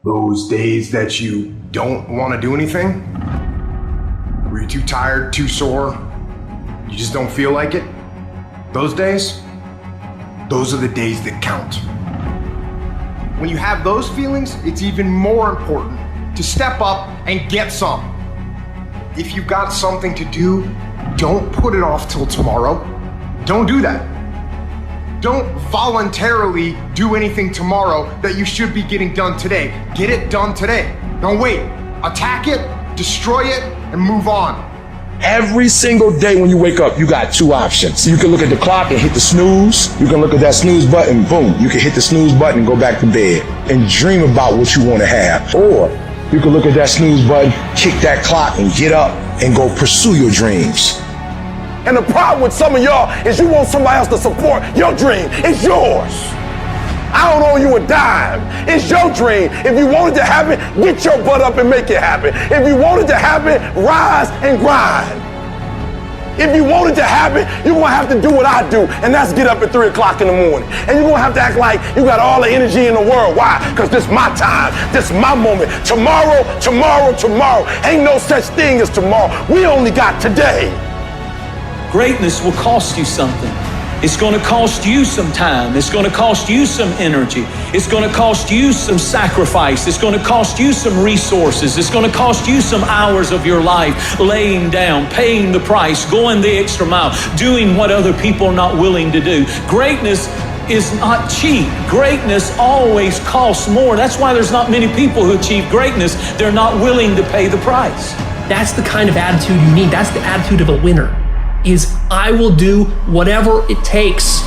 Those days that you don't want to do anything? Where you're too tired, too sore, you just don't feel like it? Those days? Those are the days that count. When you have those feelings, it's even more important to step up and get some. If you've got something to do, don't put it off till tomorrow. Don't do that. Don't voluntarily do anything tomorrow that you should be getting done today. Get it done today. Don't wait. Attack it, destroy it, and move on. Every single day when you wake up, you got two options. You can look at the clock and hit the snooze. You can look at that snooze button, boom. You can hit the snooze button and go back to bed and dream about what you want to have. Or you can look at that snooze button, kick that clock, and get up and go pursue your dreams. And the problem with some of y'all is you want somebody else to support your dream. It's yours. I don't owe you a dime. It's your dream. If you want it to happen, get your butt up and make it happen. If you want it to happen, rise and grind. If you want it to happen, you're gonna have to do what I do, and that's get up at 3 o'clock in the morning. And you're gonna have to act like you got all the energy in the world. Why? Because this is my time. This is my moment. Tomorrow, tomorrow, tomorrow. Ain't no such thing as tomorrow. We only got today. Greatness will cost you something. It's going to cost you some time. It's going to cost you some energy. It's going to cost you some sacrifice. It's going to cost you some resources. It's going to cost you some hours of your life laying down, paying the price, going the extra mile, doing what other people are not willing to do. Greatness is not cheap. Greatness always costs more. That's why there's not many people who achieve greatness. They're not willing to pay the price. That's the kind of attitude you need. That's the attitude of a winner. Is I will do whatever it takes.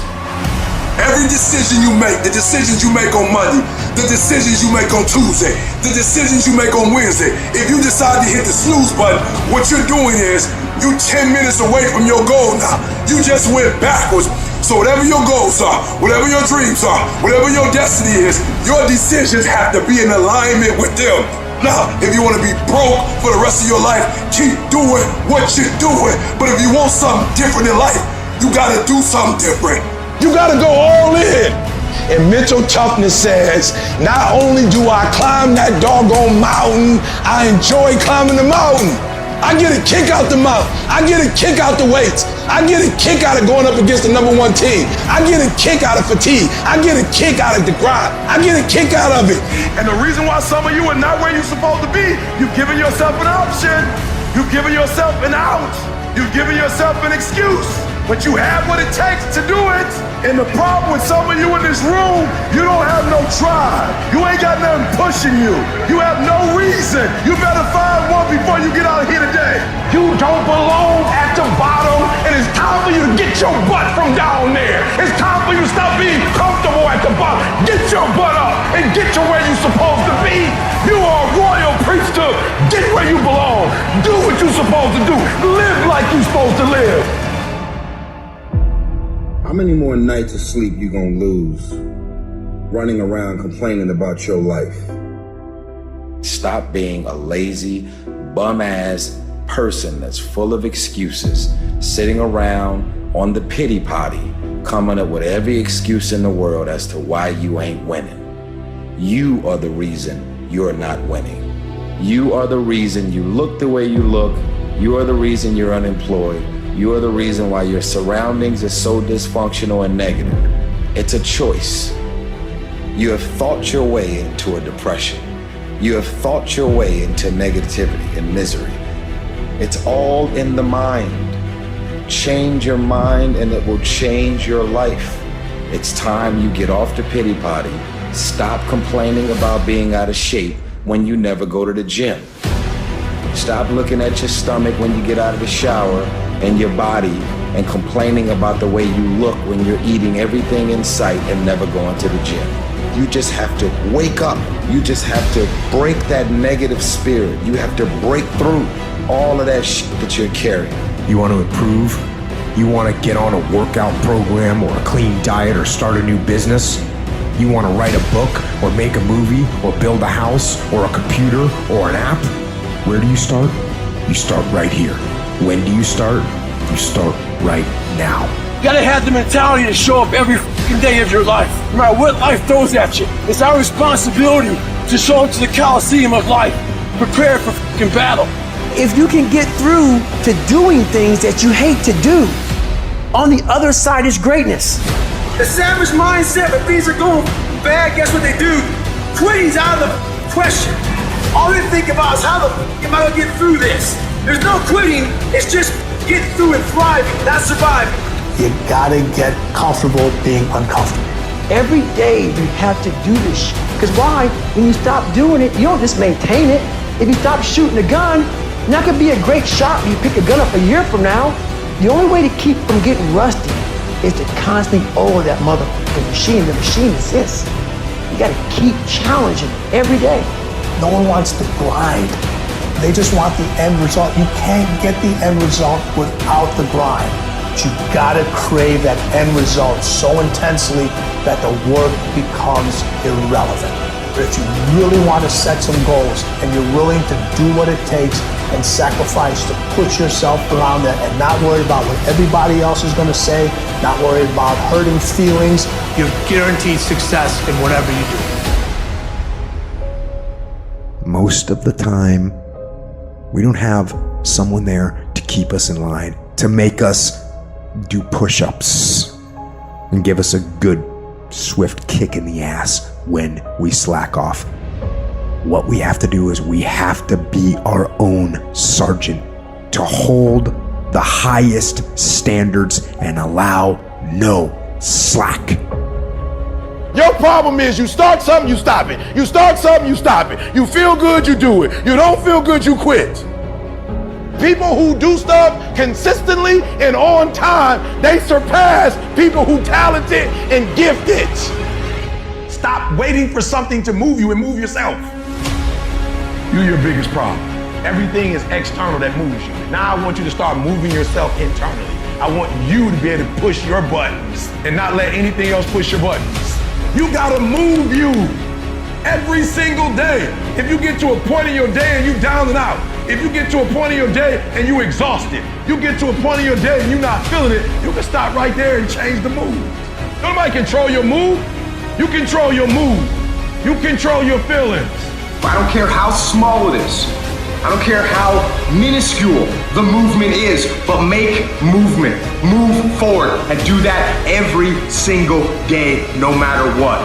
Every decision you make, the decisions you make on Monday, the decisions you make on Tuesday, the decisions you make on Wednesday, if you decide to hit the snooze button, what you're doing is you 10 minutes away from your goal now. You just went backwards. So whatever your goals are, whatever your dreams are, whatever your destiny is, your decisions have to be in alignment with them. Now, if you want to be broke for the rest of your life, keep doing what you're doing. But if you want something different in life, you got to do something different. You got to go all in. And mental toughness says, not only do I climb that doggone mountain, I enjoy climbing the mountain. I get a kick out the mountain. I get a kick out the weights. I get a kick out of going up against the #1 team. I get a kick out of fatigue. I get a kick out of the grind. I get a kick out of it. And the reason why some of you are not where you're supposed to be, you've given yourself an option. You've given yourself an out. You've given yourself an excuse. But you have what it takes to do it. And the problem with some of you in this room, you don't have no drive. You ain't got nothing pushing you. You have no reason. You better find one before you get out of here today. You don't belong at the bottom, and it's time for you to get your butt from down there. It's time for you to stop being comfortable at the bottom. Get your butt up and get to where you're supposed to be. You are a royal priesthood. Get where you belong. Do what you're supposed to do. Live like you're supposed to live. How many more nights of sleep you gonna lose running around complaining about your life? Stop being a lazy, bum-ass person that's full of excuses, sitting around on the pity potty, coming up with every excuse in the world as to why you ain't winning. You are the reason you're not winning. You are the reason you look the way you look. You are the reason you're unemployed. You are the reason why your surroundings are so dysfunctional and negative. It's a choice. You have thought your way into a depression. You have thought your way into negativity and misery. It's all in the mind. Change your mind and it will change your life. It's time you get off the pity potty. Stop complaining about being out of shape when you never go to the gym. Stop looking at your stomach when you get out of the shower and your body and complaining about the way you look when you're eating everything in sight and never going to the gym. You just have to wake up. You just have to break that negative spirit. You have to break through all of that shit that you're carrying. You want to improve? You want to get on a workout program or a clean diet or start a new business? You want to write a book or make a movie or build a house or a computer or an app? Where do you start? You start right here. When do you start? You start right now. You gotta have the mentality to show up every fucking day of your life, no matter what life throws at you. It's our responsibility to show up to the Coliseum of life, prepared for fucking battle. If you can get through to doing things that you hate to do, on the other side is greatness. The savage mindset, when things are going bad, guess what they do? Quitting's out of the question. All they think about is how the am I gonna get through this? There's no quitting, it's just getting through and thriving, not surviving. You gotta get comfortable being uncomfortable. Every day you have to do this shit. Because why? When you stop doing it, you don't just maintain it. If you stop shooting a gun, you're not gonna be a great shot when you pick a gun up a year from now. The only way to keep from getting rusty is to constantly oil that motherfucking machine. The machine is this. You gotta keep challenging every day. No one wants to grind. They just want the end result. You can't get the end result without the grind. But you gotta crave that end result so intensely that the work becomes irrelevant. But if you really want to set some goals and you're willing to do what it takes and sacrifice to put yourself around that and not worry about what everybody else is going to say, not worried about hurting feelings, you're guaranteed success in whatever you do. Most of the time, we don't have someone there to keep us in line, to make us do push-ups and give us a good, swift kick in the ass when we slack off. What we have to do is we have to be our own sergeant, to hold the highest standards and allow no slack. Your problem is you start something, you stop it. You start something, you stop it. You feel good, you do it. You don't feel good, you quit. People who do stuff consistently and on time, they surpass people who talented and gifted. Stop waiting for something to move you and move yourself. You're your biggest problem. Everything is external that moves you. Now I want you to start moving yourself internally. I want you to be able to push your buttons and not let anything else push your buttons. You gotta move you every single day. If you get to a point in your day and you down and out, if you get to a point in your day and you exhausted, you get to a point in your day and you're not feeling it, you can stop right there and change the mood. Nobody control your mood. You control your mood. You control your feelings. I don't care how small it is. I don't care how minuscule the movement is, but make movement. Move forward and do that every single day, no matter what,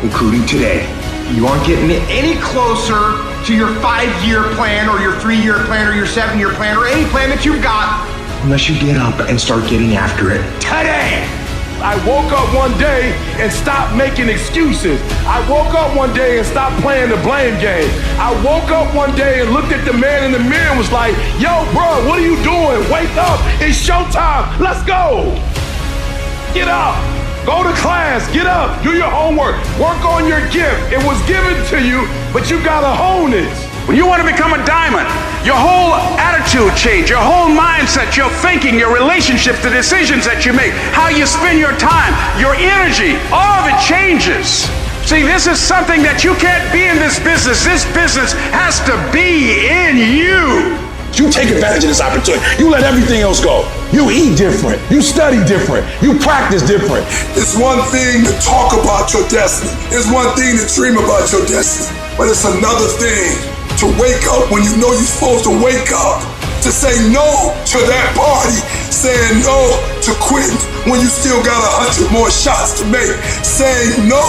including today. You aren't getting any closer to your 5-year plan or your 3-year plan or your 7-year plan or any plan that you've got unless you get up and start getting after it today. I woke up one day and stopped making excuses. I woke up one day and stopped playing the blame game. I woke up one day and looked at the man in the mirror and was like, yo, bro, what are you doing? Wake up, it's showtime, let's go. Get up, go to class, get up, do your homework, work on your gift. It was given to you, but you gotta hone it. When you want to become a diamond, your whole attitude change, your whole mindset, your thinking, your relationships, the decisions that you make, how you spend your time, your energy, all of it changes. See, this is something that you can't be in this business. This business has to be in you. You take advantage of this opportunity. You let everything else go. You eat different. You study different. You practice different. It's one thing to talk about your destiny. It's one thing to dream about your destiny. But it's another thing to wake up when you know you're supposed to wake up. To say no to that party. Saying no to quitting when you still got 100 more shots to make. Saying no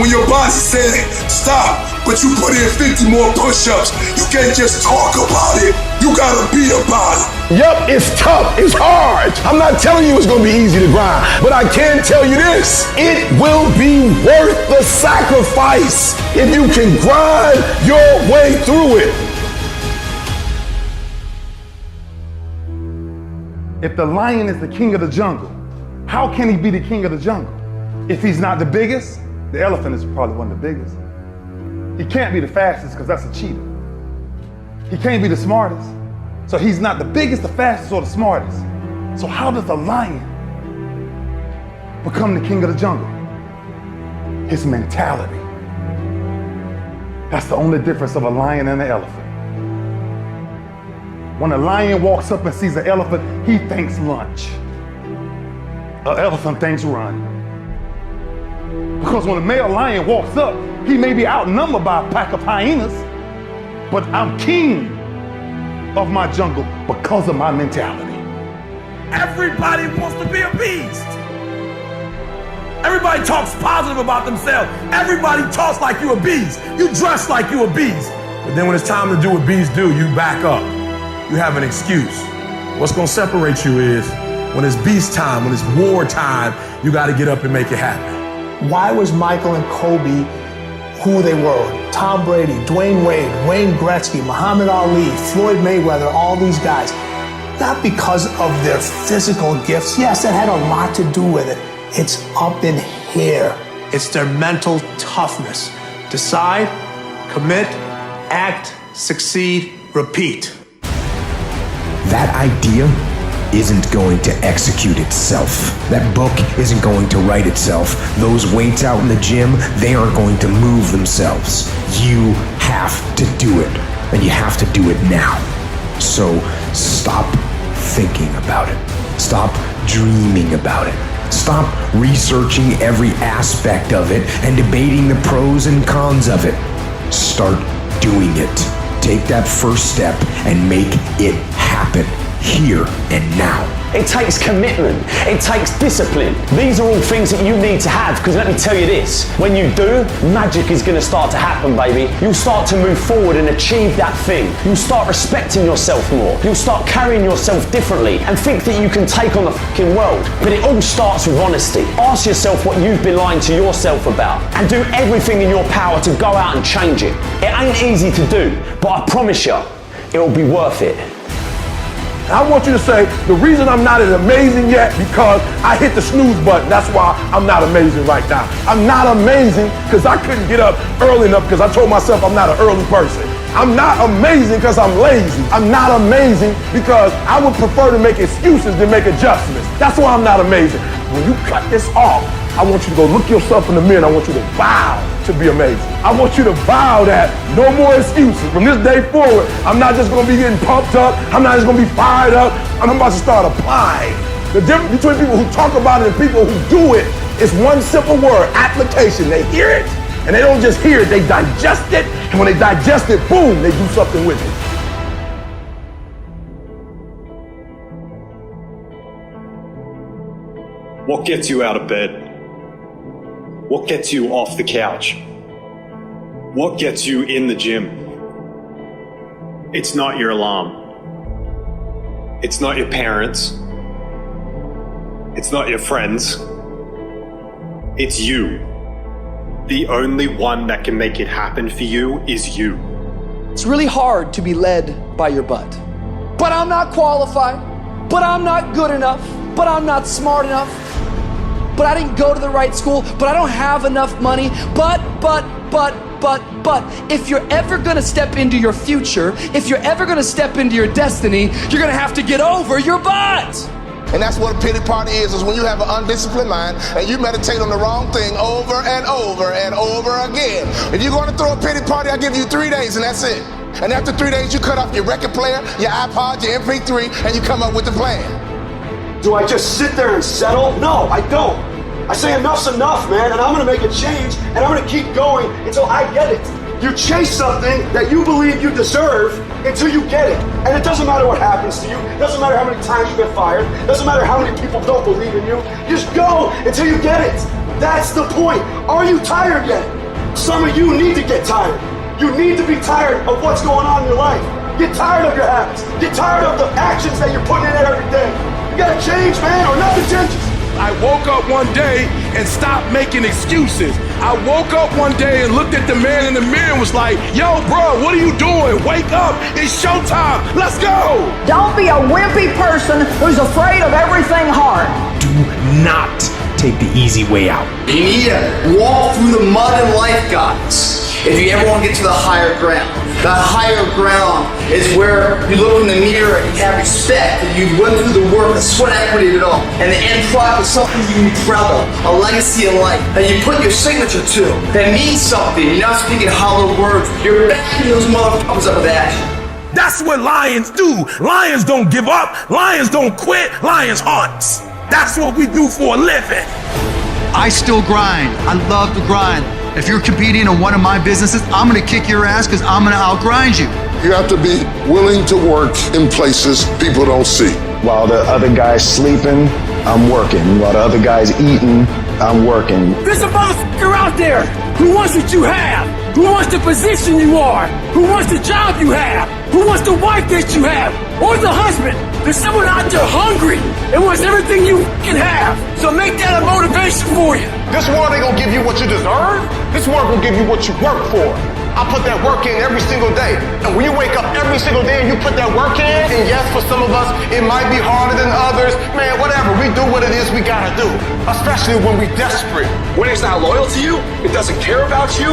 when your body's saying stop, but you put in 50 more push-ups. You can't just talk about it. You gotta be about it. Yup, it's tough. It's hard. I'm not telling you it's gonna be easy to grind, but I can tell you this. It will be worth the sacrifice if you can grind your way through it. If the lion is the king of the jungle, how can he be the king of the jungle? If he's not the biggest, the elephant is probably one of the biggest. He can't be the fastest because that's a cheetah. He can't be the smartest. So he's not the biggest, the fastest, or the smartest. So how does the lion become the king of the jungle? His mentality. That's the only difference of a lion and an elephant. When a lion walks up and sees an elephant, he thinks lunch. An elephant thinks run. Because when a male lion walks up, He may be outnumbered by a pack of hyenas, but I'm king of my jungle because of my mentality. Everybody wants to be a beast. Everybody talks positive about themselves. Everybody talks like you a beast. You dress like you a beast. But then when it's time to do what beasts do, you back up. You have an excuse. What's gonna separate you is when it's beast time, when it's war time, you gotta get up and make it happen. Why was Michael and Kobe who they were? Tom Brady, Dwayne Wade, Wayne Gretzky, Muhammad Ali, Floyd Mayweather, all these guys. Not because of their physical gifts. Yes, that had a lot to do with it. It's up in here. It's their mental toughness. Decide, commit, act, succeed, repeat. That idea isn't going to execute itself. That book isn't going to write itself. Those weights out in the gym, they aren't going to move themselves. You have to do it, and you have to do it now. So stop thinking about it. Stop dreaming about it. Stop researching every aspect of it and debating the pros and cons of it. Start doing it. Take that first step and make it happen here and now. It takes commitment. It takes discipline. These are all things that you need to have, because let me tell you this, when you do, magic is going to start to happen, baby. You'll start to move forward and achieve that thing. You'll start respecting yourself more. You'll start carrying yourself differently and think that you can take on the fucking world. But it all starts with honesty. Ask yourself what you've been lying to yourself about and do everything in your power to go out and change it. It ain't easy to do, but I promise you, it'll be worth it. I want you to say, the reason I'm not as amazing yet because I hit the snooze button. That's why I'm not amazing right now. I'm not amazing because I couldn't get up early enough because I told myself I'm not an early person. I'm not amazing because I'm lazy. I'm not amazing because I would prefer to make excuses than make adjustments. That's why I'm not amazing. When you cut this off, I want you to go look yourself in the mirror and I want you to vow to be amazing. I want you to vow that no more excuses. From this day forward, I'm not just gonna be getting pumped up. I'm not just gonna be fired up. I'm about to start applying. The difference between people who talk about it and people who do it is one simple word, application. They hear it and they don't just hear it, they digest it. And when they digest it, boom, they do something with it. What gets you out of bed? What gets you off the couch? What gets you in the gym? It's not your alarm. It's not your parents. It's not your friends. It's you. The only one that can make it happen for you is you. It's really hard to be led by your butt. But I'm not qualified. But I'm not good enough. But I'm not smart enough. But I didn't go to the right school, but I don't have enough money, but, if you're ever gonna step into your future, if you're ever gonna step into your destiny, you're gonna have to get over your butt. And that's what a pity party is when you have an undisciplined mind and you meditate on the wrong thing over and over and over again. If you're gonna throw a pity party, I'll give you 3 days and that's it. And after 3 days, you cut off your record player, your iPod, your MP3, and you come up with a plan. Do I just sit there and settle? No, I don't. I say enough's enough, man, and I'm gonna make a change, and I'm gonna keep going until I get it. You chase something that you believe you deserve until you get it. And it doesn't matter what happens to you. It doesn't matter how many times you get fired. It doesn't matter how many people don't believe in you. Just go until you get it. That's the point. Are you tired yet? Some of you need to get tired. You need to be tired of what's going on in your life. Get tired of your habits. Get tired of the actions that you're putting in every day. You gotta change, man, or nothing changes. I woke up one day and stopped making excuses. I woke up one day and looked at the man in the mirror and was like, yo, bro, what are you doing? Wake up, it's showtime, let's go. Don't be a wimpy person who's afraid of everything hard. Do not take the easy way out. You need to walk through the mud in life, guys. If you ever want to get to the higher ground. The higher ground is where you look in the mirror and you have respect, and you went through the work, the sweat equity of it all. And the end product is something you can be proud of, a legacy in life that you put your signature to, that means something. You're not speaking hollow words, you're backing those motherfuckers up with action. That's what lions do. Lions don't give up, lions don't quit, lions hunt. That's what we do for a living. I still grind. I love to grind. If you're competing in one of my businesses, I'm gonna kick your ass because I'm gonna outgrind you. You have to be willing to work in places people don't see. While the other guy's sleeping, I'm working. While the other guy's eating, I'm working. There's a motherfucker out there who wants what you have, who wants the position you are, who wants the job you have, who wants the wife that you have, or the husband. There's someone out there hungry and wants everything you can have. So make that a motivation for you. This world ain't gonna give you what you deserve. This world will give you what you work for. I put that work in every single day. And when you wake up every single day and you put that work in, and yes, for some of us, it might be harder than others. Man, whatever, we do what it is we gotta do. Especially when we desperate. Winning's not loyal to you. It doesn't care about you.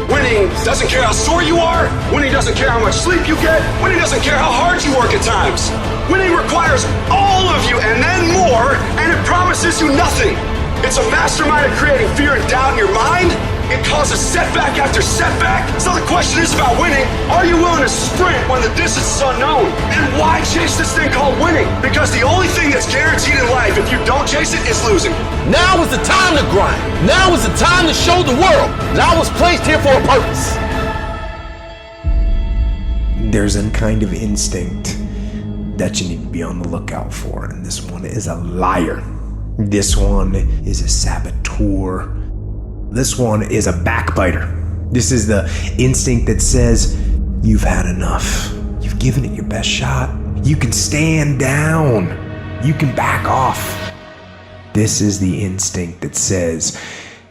Winning doesn't care how sore you are. Winning doesn't care how much sleep you get. Winning doesn't care how hard you work at times. Winning requires all of you and then more, and it promises you nothing. It's a mastermind of creating fear and doubt in your mind. It causes setback after setback. So the question is about winning. Are you willing to sprint when the distance is unknown? And why chase this thing called winning? Because the only thing that's guaranteed in life, if you don't chase it, is losing. Now is the time to grind. Now is the time to show the world that I was placed here for a purpose. There's a kind of instinct that you need to be on the lookout for, and this one is a liar. This one is a saboteur. This one is a backbiter. This is the instinct that says, you've had enough. You've given it your best shot. You can stand down. You can back off. This is the instinct that says,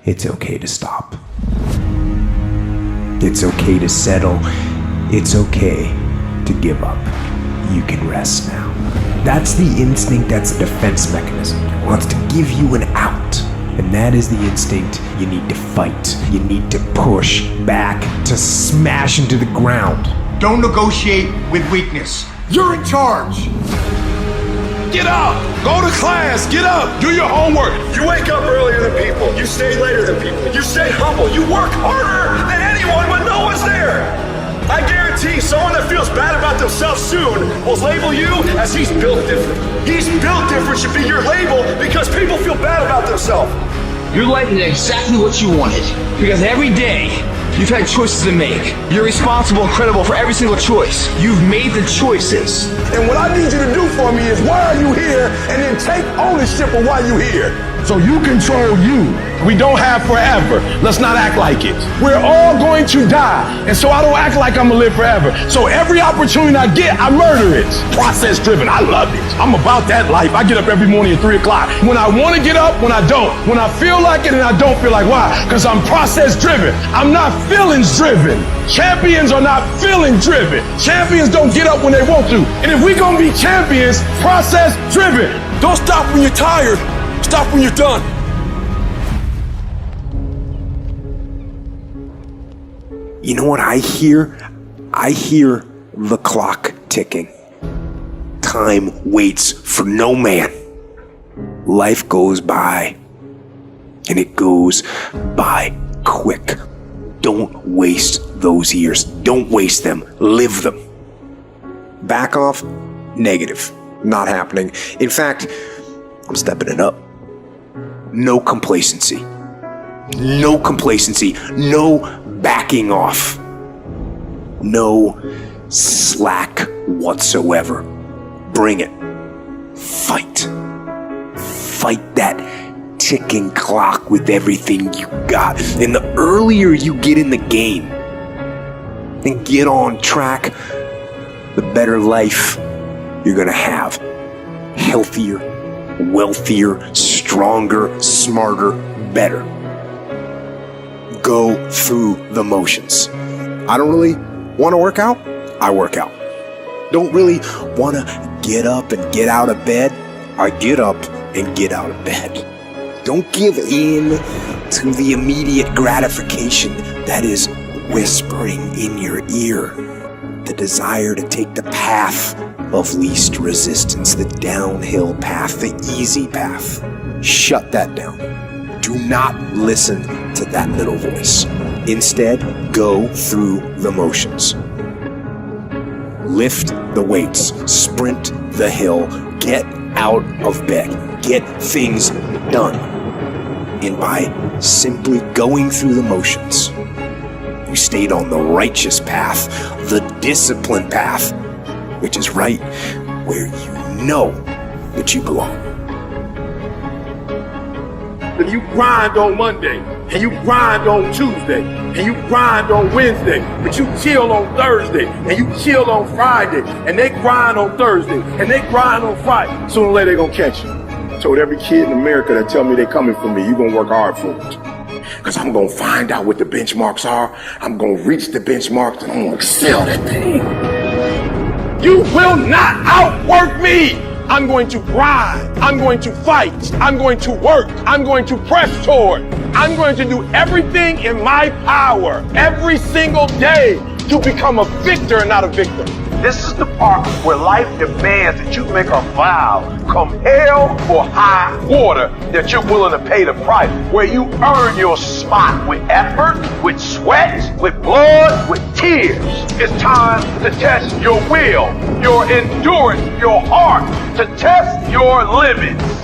it's okay to stop. It's okay to settle. It's okay to give up. You can rest now. That's the instinct that's a defense mechanism. It wants to give you an out. And that is the instinct you need to fight. You need to push back, to smash into the ground. Don't negotiate with weakness. You're in charge. Get up! Go to class! Get up! Do your homework! You wake up earlier than people. You stay later than people. You stay humble. You work harder than anyone when no one's there. I guarantee someone that feels bad about themselves soon will label you as he's built different. He's built different should be your label because people feel bad about themselves. Your life is exactly what you wanted. Because every day, you've had choices to make. You're responsible and credible for every single choice. You've made the choices. And what I need you to do for me is why are you here, and then take ownership of why you're here. So you control you. We don't have forever. Let's not act like it. We're all going to die. And so I don't act like I'm gonna live forever. So every opportunity I get, I murder it. Process driven. I love it. I'm about that life. I get up every morning at 3 o'clock. When I want to get up, when I don't. When I feel like it and I don't feel like. Why? Because I'm process driven. I'm not feelings driven. Champions are not feeling driven. Champions don't get up when they want to. And if we're gonna be champions, process driven. Don't stop when you're tired. Stop when you're done. You know what I hear? I hear the clock ticking. Time waits for no man. Life goes by, and it goes by quick. Don't waste those years. Don't waste them. Live them. Back off? Negative. Not happening. In fact, I'm stepping it up. No complacency. No complacency. No backing off. No slack whatsoever. Bring it. Fight. Fight that ticking clock with everything you got. And the earlier you get in the game and get on track, the better life you're gonna have. Healthier, wealthier, stronger, smarter, better. Go through the motions. I don't really want to work out. I work out. Don't really want to get up and get out of bed. I get up and get out of bed. Don't give in to the immediate gratification that is whispering in your ear. The desire to take the path of least resistance, the downhill path, the easy path. Shut that down. Do not listen to that little voice. Instead, go through the motions. Lift the weights, sprint the hill, get out of bed, get things done. And by simply going through the motions, you stayed on the righteous path, the disciplined path, which is right where you know that you belong. If you grind on Monday, and you grind on Tuesday, and you grind on Wednesday, but you chill on Thursday, and you chill on Friday, and they grind on Thursday, and they grind on Friday, sooner or later they gonna catch you. I told every kid in America that tell me they coming for me, you gonna work hard for it. Because I'm gonna find out what the benchmarks are, I'm gonna reach the benchmarks, and I'm gonna excel that thing. You will not outwork me! I'm going to grind. I'm going to fight. I'm going to work. I'm going to press toward. I'm going to do everything in my power every single day to become a victor and not a victim. This is the part where life demands that you make a vow, come hell or high water, that you're willing to pay the price, where you earn your spot with effort, with sweat, with blood, with tears. It's time to test your will, your endurance, your heart, to test your limits.